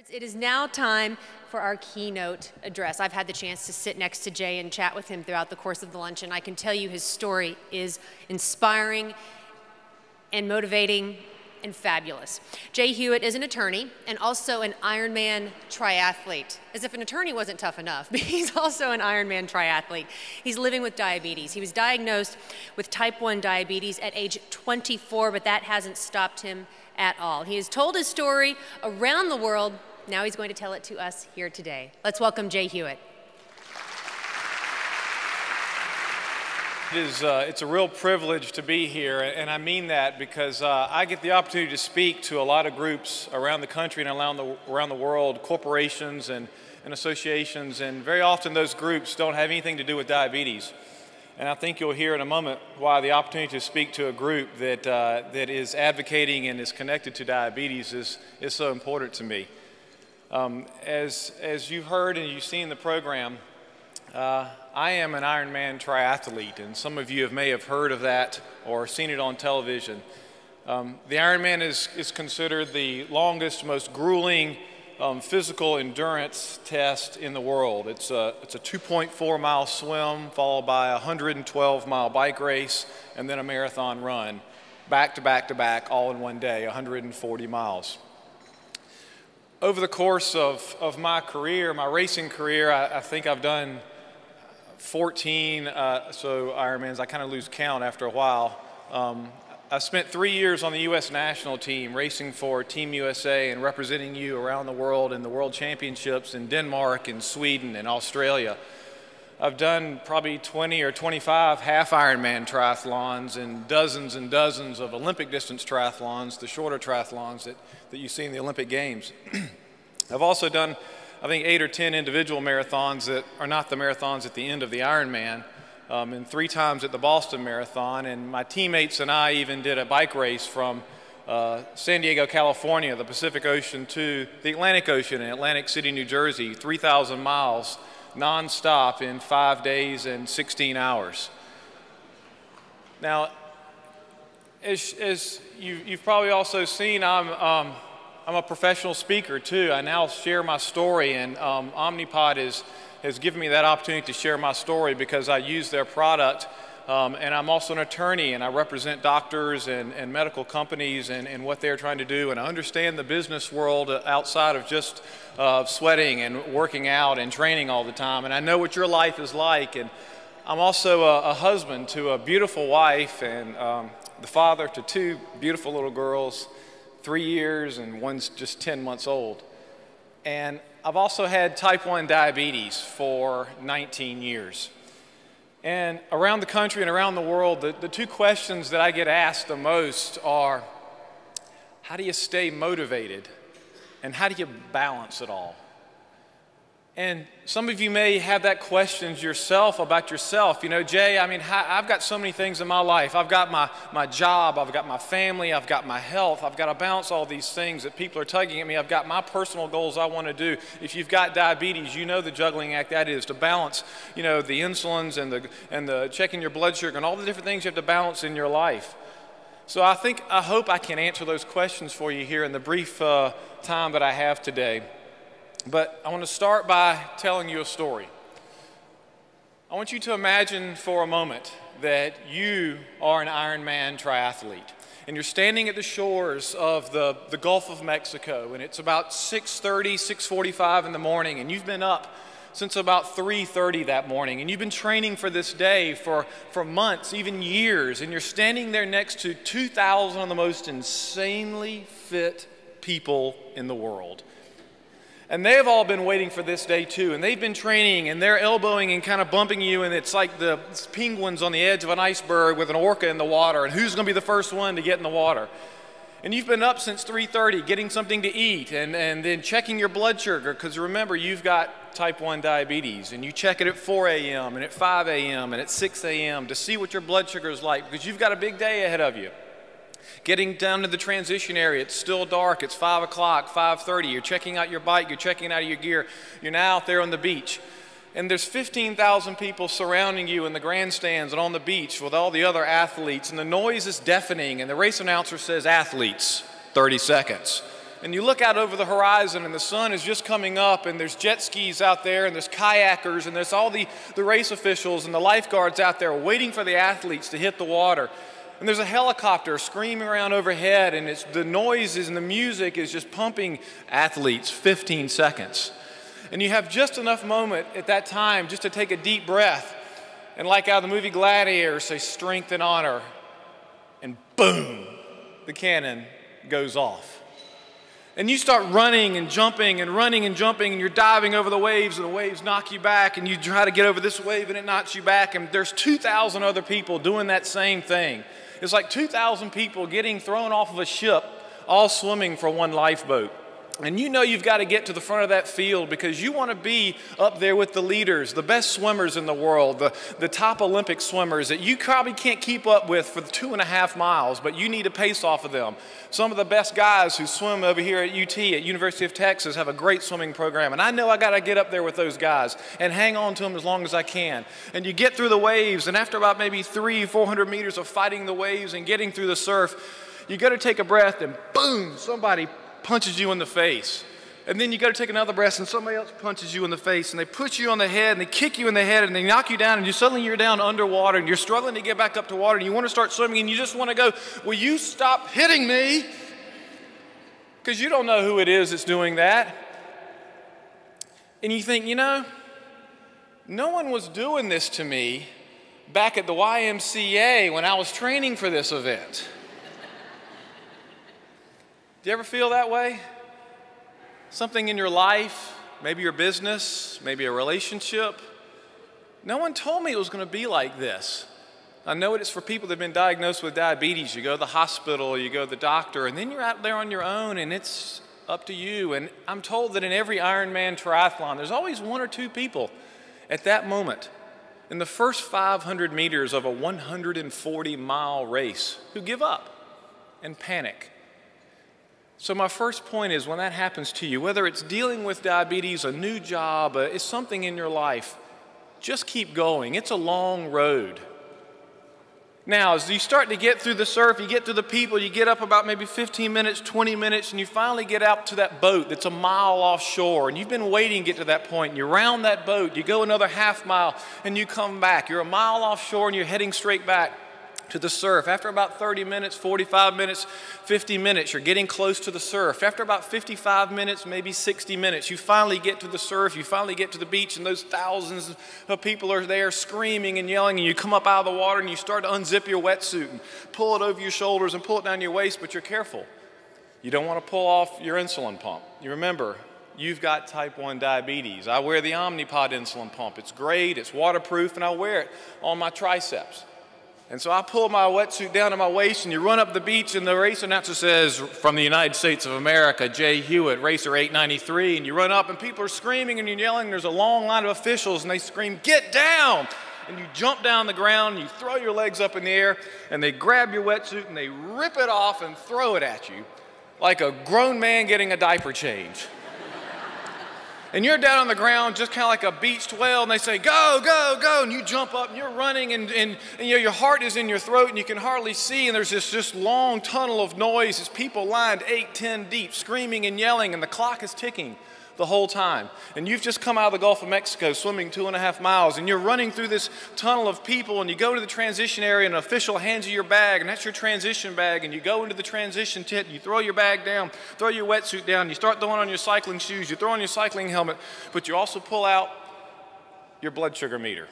It is now time for our keynote address. I've had the chance to sit next to Jay and chat with him throughout the course of the lunch, and I can tell you his story is inspiring and motivating and fabulous. Jay Hewitt is an attorney and also an Ironman triathlete. As if an attorney wasn't tough enough, but he's also an Ironman triathlete. He's living with diabetes. He was diagnosed with type 1 diabetes at age 24, but that hasn't stopped him at all. He has told his story around the world. Now he's going to tell it to us here today. Let's welcome Jay Hewitt. It's a real privilege to be here, and I mean that because I get the opportunity to speak to a lot of groups around the country and around the world, corporations and associations, and very often those groups don't have anything to do with diabetes. And I think you'll hear in a moment why the opportunity to speak to a group that is advocating and is connected to diabetes is so important to me. As you've heard and you've seen in the program, I am an Ironman triathlete, and some of you may have heard of that or seen it on television. The Ironman is considered the longest, most grueling physical endurance test in the world. It's a 2.4-mile swim followed by a 112-mile bike race and then a marathon run, back to back to back, all in one day, 140 miles. Over the course of my career, my racing career, I think I've done 14 so Ironmans. I kind of lose count after a while. I spent 3 years on the U.S. national team racing for Team USA and representing you around the world in the World Championships in Denmark and Sweden and Australia. I've done probably 20 or 25 half Ironman triathlons and dozens of Olympic distance triathlons, the shorter triathlons that you see in the Olympic Games. I've also done, I think, 8 or 10 individual marathons that are not the marathons at the end of the Ironman, and 3 times at the Boston Marathon. And my teammates and I even did a bike race from San Diego, California, the Pacific Ocean to the Atlantic Ocean in Atlantic City, New Jersey, 3,000 miles non-stop in 5 days and 16 hours. Now, as you've probably also seen, I'm a professional speaker too. I now share my story, and Omnipod has given me that opportunity to share my story because I use their product. And I'm also an attorney, and I represent doctors and medical companies and what they're trying to do. And I understand the business world outside of just sweating and working out and training all the time. And I know what your life is like. And I'm also a husband to a beautiful wife and the father to 2 beautiful little girls, 3 years, and one's just 10 months old. And I've also had type 1 diabetes for 19 years. And around the country and around the world, the 2 questions that I get asked the most are, how do you stay motivated? And how do you balance it all? And some of you may have that question yourself about yourself. You know, Jay, I mean, I've got so many things in my life. I've got my job, I've got my family, I've got my health, I've got to balance all these things that people are tugging at me. I've got my personal goals I want to do. If you've got diabetes, you know the juggling act that is to balance, you know, the insulins and the checking your blood sugar and all the different things you have to balance in your life. So I hope I can answer those questions for you here in the brief time that I have today. But I want to start by telling you a story. I want you to imagine for a moment that you are an Ironman triathlete, and you're standing at the shores of the Gulf of Mexico, and it's about 6:30, 6:45 in the morning, and you've been up since about 3:30 that morning, and you've been training for this day for months, even years, and you're standing there next to 2,000 of the most insanely fit people in the world. And they've all been waiting for this day too, and they've been training, and they're elbowing and kind of bumping you, and it's like the penguins on the edge of an iceberg with an orca in the water, and who's going to be the first one to get in the water? And you've been up since 3:30 getting something to eat and then checking your blood sugar, because remember, you've got type 1 diabetes, and you check it at 4 a.m. and at 5 a.m. and at 6 a.m. to see what your blood sugar is like, because you've got a big day ahead of you. Getting down to the transition area, it's still dark, it's 5 o'clock, 5:30, you're checking out your bike, you're checking out your gear, you're now out there on the beach. And there's 15,000 people surrounding you in the grandstands and on the beach with all the other athletes, and the noise is deafening, and the race announcer says, athletes, 30 seconds. and you look out over the horizon and the sun is just coming up, and there's jet skis out there, and there's kayakers, and there's all the race officials and the lifeguards out there waiting for the athletes to hit the water. And there's a helicopter screaming around overhead, and the noises and the music is just pumping athletes 15 seconds. And you have just enough moment at that time just to take a deep breath, and like out of the movie Gladiator, say strength and honor, and boom, the cannon goes off. And you start running and jumping and running and jumping, and you're diving over the waves, and the waves knock you back, and you try to get over this wave, and it knocks you back, and there's 2,000 other people doing that same thing. It's like 2,000 people getting thrown off of a ship, all swimming for one lifeboat. And you know you've got to get to the front of that field because you want to be up there with the leaders, the best swimmers in the world, the top Olympic swimmers that you probably can't keep up with for the 2.5 miles, but you need a pace off of them. Some of the best guys who swim over here at UT, at University of Texas, have a great swimming program. And I know I got to get up there with those guys and hang on to them as long as I can. And you get through the waves, and after about maybe 300-400 meters of fighting the waves and getting through the surf, you got to take a breath, and boom, somebody punches you in the face. And then you got to take another breath, and somebody else punches you in the face, and they push you on the head, and they kick you in the head, and they knock you down, and suddenly you're down underwater, and you're struggling to get back up to water, and you want to start swimming, and you just want to go, will you stop hitting me? Because you don't know who it is that's doing that. And you think, you know, no one was doing this to me back at the YMCA when I was training for this event. Do you ever feel that way? Something in your life, maybe your business, maybe a relationship. No one told me it was going to be like this. I know it's for people that have been diagnosed with diabetes. You go to the hospital, you go to the doctor, and then you're out there on your own, and it's up to you. And I'm told that in every Ironman triathlon, there's always 1 or 2 people at that moment in the first 500 meters of a 140-mile race who give up and panic. So my first point is, when that happens to you, whether it's dealing with diabetes, a new job, it's something in your life, just keep going. It's a long road. Now, as you start to get through the surf, you get through the people, you get up about maybe 15 minutes, 20 minutes, and you finally get out to that boat that's a mile offshore, and you've been waiting to get to that point, and you round that boat, you go another half mile, and you come back. You're a mile offshore, and you're heading straight back to the surf. After about 30 minutes, 45 minutes, 50 minutes, you're getting close to the surf. After about 55 minutes, maybe 60 minutes, you finally get to the surf, you finally get to the beach, and those thousands of people are there screaming and yelling, and you come up out of the water and you start to unzip your wetsuit and pull it over your shoulders and pull it down your waist, but you're careful. You don't want to pull off your insulin pump. You remember, you've got type 1 diabetes. I wear the Omnipod insulin pump. It's great, it's waterproof, and I wear it on my triceps. And so I pull my wetsuit down to my waist, and you run up the beach, and the race announcer says, from the United States of America, J. Hewitt, racer 893, and you run up, and people are screaming and you're yelling. There's a long line of officials, and they scream, get down! And you jump down the ground, and you throw your legs up in the air, and they grab your wetsuit, and they rip it off and throw it at you like a grown man getting a diaper change. And you're down on the ground just kind of like a beached whale, and they say, go, go, go, and you jump up, and you're running, and you know, your heart is in your throat, and you can hardly see, and there's this just long tunnel of noise as people lined 8, 10 deep, screaming and yelling, and the clock is ticking the whole time. And you've just come out of the Gulf of Mexico swimming 2.5 miles, and you're running through this tunnel of people, and you go to the transition area, and an official hands you your bag, and that's your transition bag, and you go into the transition tent, and you throw your bag down, throw your wetsuit down, you start throwing on your cycling shoes, you throw on your cycling helmet, but you also pull out your blood sugar meter.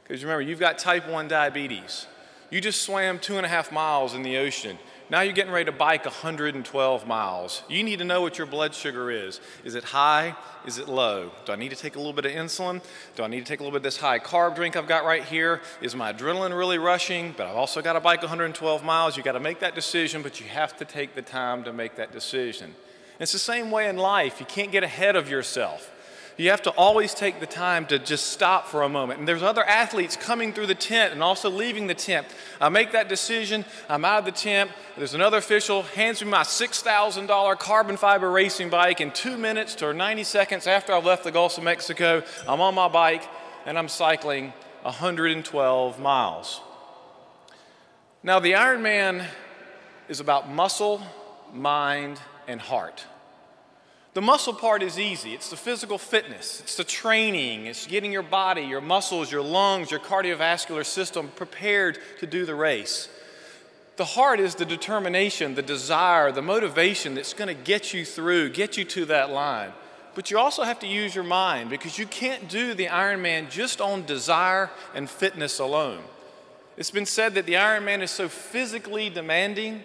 Because remember, you've got type 1 diabetes. You just swam 2.5 miles in the ocean. Now you're getting ready to bike 112 miles. You need to know what your blood sugar is. Is it high? Is it low? Do I need to take a little bit of insulin? Do I need to take a little bit of this high carb drink I've got right here? Is my adrenaline really rushing? But I've also got to bike 112 miles. You've got to make that decision, but you have to take the time to make that decision. And it's the same way in life. You can't get ahead of yourself. You have to always take the time to just stop for a moment. And there's other athletes coming through the tent and also leaving the tent. I make that decision, I'm out of the tent, there's another official, hands me my $6,000 carbon fiber racing bike, in 2 minutes to 90 seconds after I've left the Gulf of Mexico, I'm on my bike and I'm cycling 112 miles. Now the Ironman is about muscle, mind, and heart. The muscle part is easy. It's the physical fitness. It's the training. It's getting your body, your muscles, your lungs, your cardiovascular system prepared to do the race. The heart is the determination, the desire, the motivation that's going to get you through, get you to that line. But you also have to use your mind, because you can't do the Ironman just on desire and fitness alone. It's been said that the Ironman is so physically demanding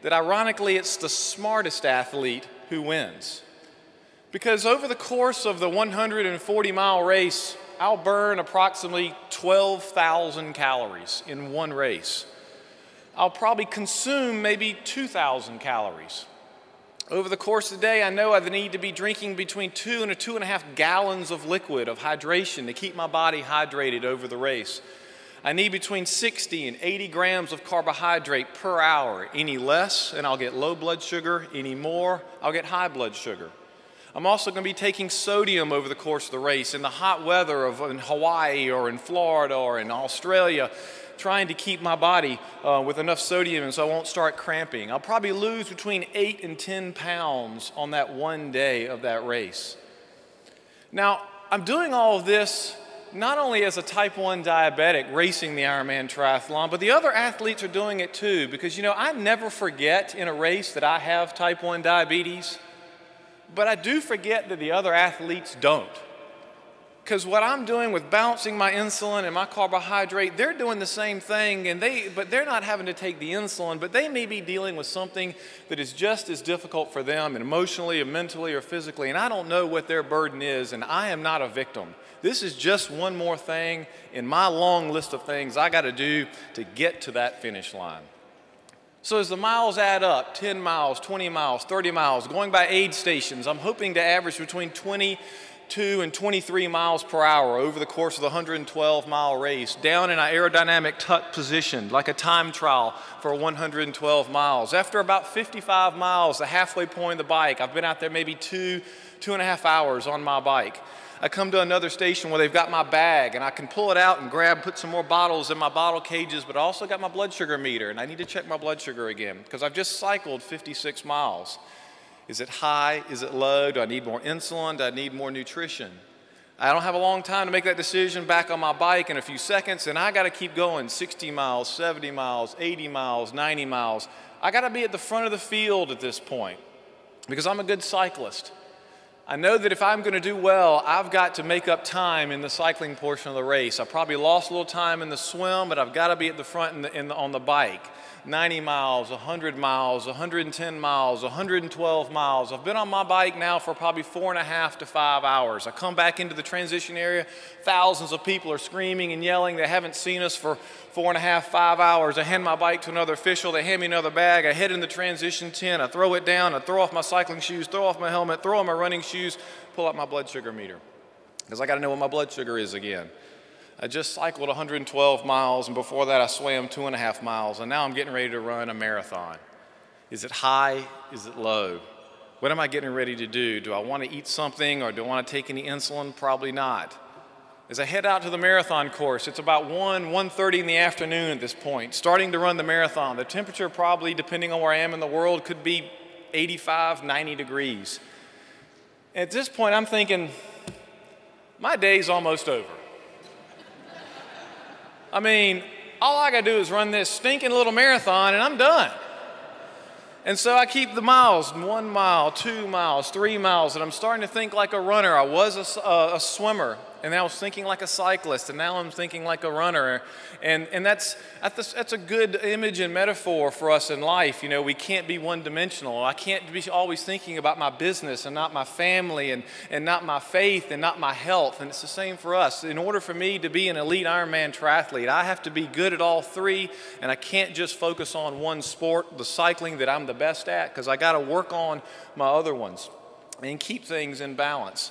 that ironically it's the smartest athlete who wins. Because over the course of the 140-mile race, I'll burn approximately 12,000 calories in one race. I'll probably consume maybe 2,000 calories. Over the course of the day, I know I need to be drinking between 2 and 2.5 gallons of liquid, of hydration, to keep my body hydrated over the race. I need between 60 and 80 grams of carbohydrate per hour. Any less, and I'll get low blood sugar. Any more, I'll get high blood sugar. I'm also going to be taking sodium over the course of the race in the hot weather in Hawaii or in Florida or in Australia, trying to keep my body with enough sodium and so I won't start cramping. I'll probably lose between 8 and 10 pounds on that one day of that race. Now, I'm doing all of this not only as a type 1 diabetic racing the Ironman triathlon, but the other athletes are doing it too, because I never forget in a race that I have type 1 diabetes. But I do forget that the other athletes don't. Because what I'm doing with balancing my insulin and my carbohydrate, they're doing the same thing, but they're not having to take the insulin, but they may be dealing with something that is just as difficult for them, and emotionally or mentally or physically, and I don't know what their burden is, and I am not a victim. This is just one more thing in my long list of things I got to do to get to that finish line. So as the miles add up, 10 miles, 20 miles, 30 miles, going by aid stations, I'm hoping to average between 22 and 23 miles per hour over the course of the 112-mile race, down in an aerodynamic tuck position, like a time trial for 112 miles. After about 55 miles, the halfway point of the bike, I've been out there maybe 2.5 hours on my bike. I come to another station where they've got my bag and I can pull it out and put some more bottles in my bottle cages, but I also got my blood sugar meter and I need to check my blood sugar again because I've just cycled 56 miles. Is it high? Is it low? Do I need more insulin? Do I need more nutrition? I don't have a long time to make that decision back on my bike in a few seconds, and I got to keep going 60 miles, 70 miles, 80 miles, 90 miles. I got to be at the front of the field at this point because I'm a good cyclist. I know that if I'm going to do well, I've got to make up time in the cycling portion of the race. I probably lost a little time in the swim, but I've got to be at the front on the bike. 90 miles, 100 miles, 110 miles, 112 miles. I've been on my bike now for probably 4.5 to 5 hours. I come back into the transition area, thousands of people are screaming and yelling. They haven't seen us for 4.5, 5 hours. I hand my bike to another official. They hand me another bag. I head in the transition tent. I throw it down. I throw off my cycling shoes, throw off my helmet, throw on my running shoes, pull out my blood sugar meter because I got to know what my blood sugar is again. I just cycled 112 miles, and before that I swam 2.5 miles, and now I'm getting ready to run a marathon. Is it high? Is it low? What am I getting ready to do? Do I want to eat something, or do I want to take any insulin? Probably not. As I head out to the marathon course, it's about 1:30 in the afternoon at this point, starting to run the marathon. The temperature probably, depending on where I am in the world, could be 85, 90 degrees. At this point, I'm thinking, my day's almost over. I mean, all I gotta do is run this stinking little marathon and I'm done. And so I keep the miles, 1 mile, 2 miles, 3 miles, and I'm starting to think like a runner. I was a swimmer, and now I was thinking like a cyclist, and now I'm thinking like a runner. And that's a good image and metaphor for us in life. We can't be one-dimensional. I can't be always thinking about my business and not my family and not my faith and not my health. And it's the same for us. In order for me to be an elite Ironman triathlete, I have to be good at all three, and I can't just focus on one sport, the cycling that I'm the best at, because I got to work on my other ones and keep things in balance.